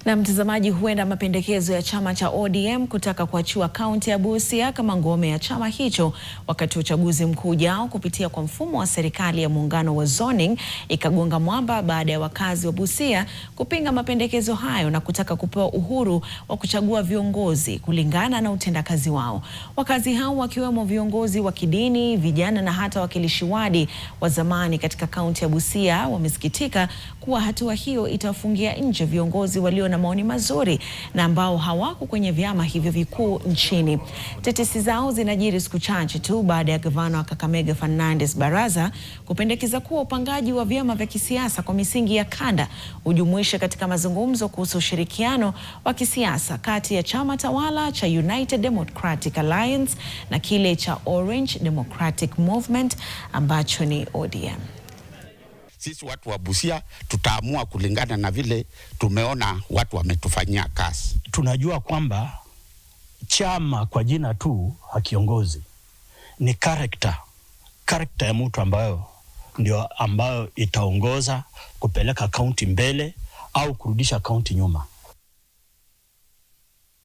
Na mtazamaji, huenda mapendekezo ya chama cha ODM kutaka kuachua kaunti ya Busia kama ngome ya chama hicho wakati wa uchaguzi mkuu ujao kupitia kwa mfumo wa serikali ya muungano wa zoning ikagonga mwamba baada ya wakazi wa Busia kupinga mapendekezo hayo na kutaka kupewa uhuru wa kuchagua viongozi kulingana na utendakazi wao. Wakazi hao wakiwemo viongozi wa kidini, vijana na hata wakilishi wadi wa zamani katika kaunti ya Busia wamesikitika kuwa hatua hiyo itawafungia nje viongozi walio na maoni mazuri na ambao hawako kwenye vyama hivyo vikuu nchini. Tetesi zao zinajiri siku chache tu baada ya gavana wa Kakamega Fernandes Baraza kupendekeza kuwa upangaji wa vyama vya kisiasa kwa misingi ya kanda ujumuishe katika mazungumzo kuhusu ushirikiano wa kisiasa kati ya chama tawala cha United Democratic Alliance na kile cha Orange Democratic Movement ambacho ni ODM. Sisi watu wa Busia tutaamua kulingana na vile tumeona watu wametufanyia kazi. Tunajua kwamba chama kwa jina tu hakiongozi, ni character ya mtu ambayo itaongoza kupeleka kaunti mbele au kurudisha kaunti nyuma.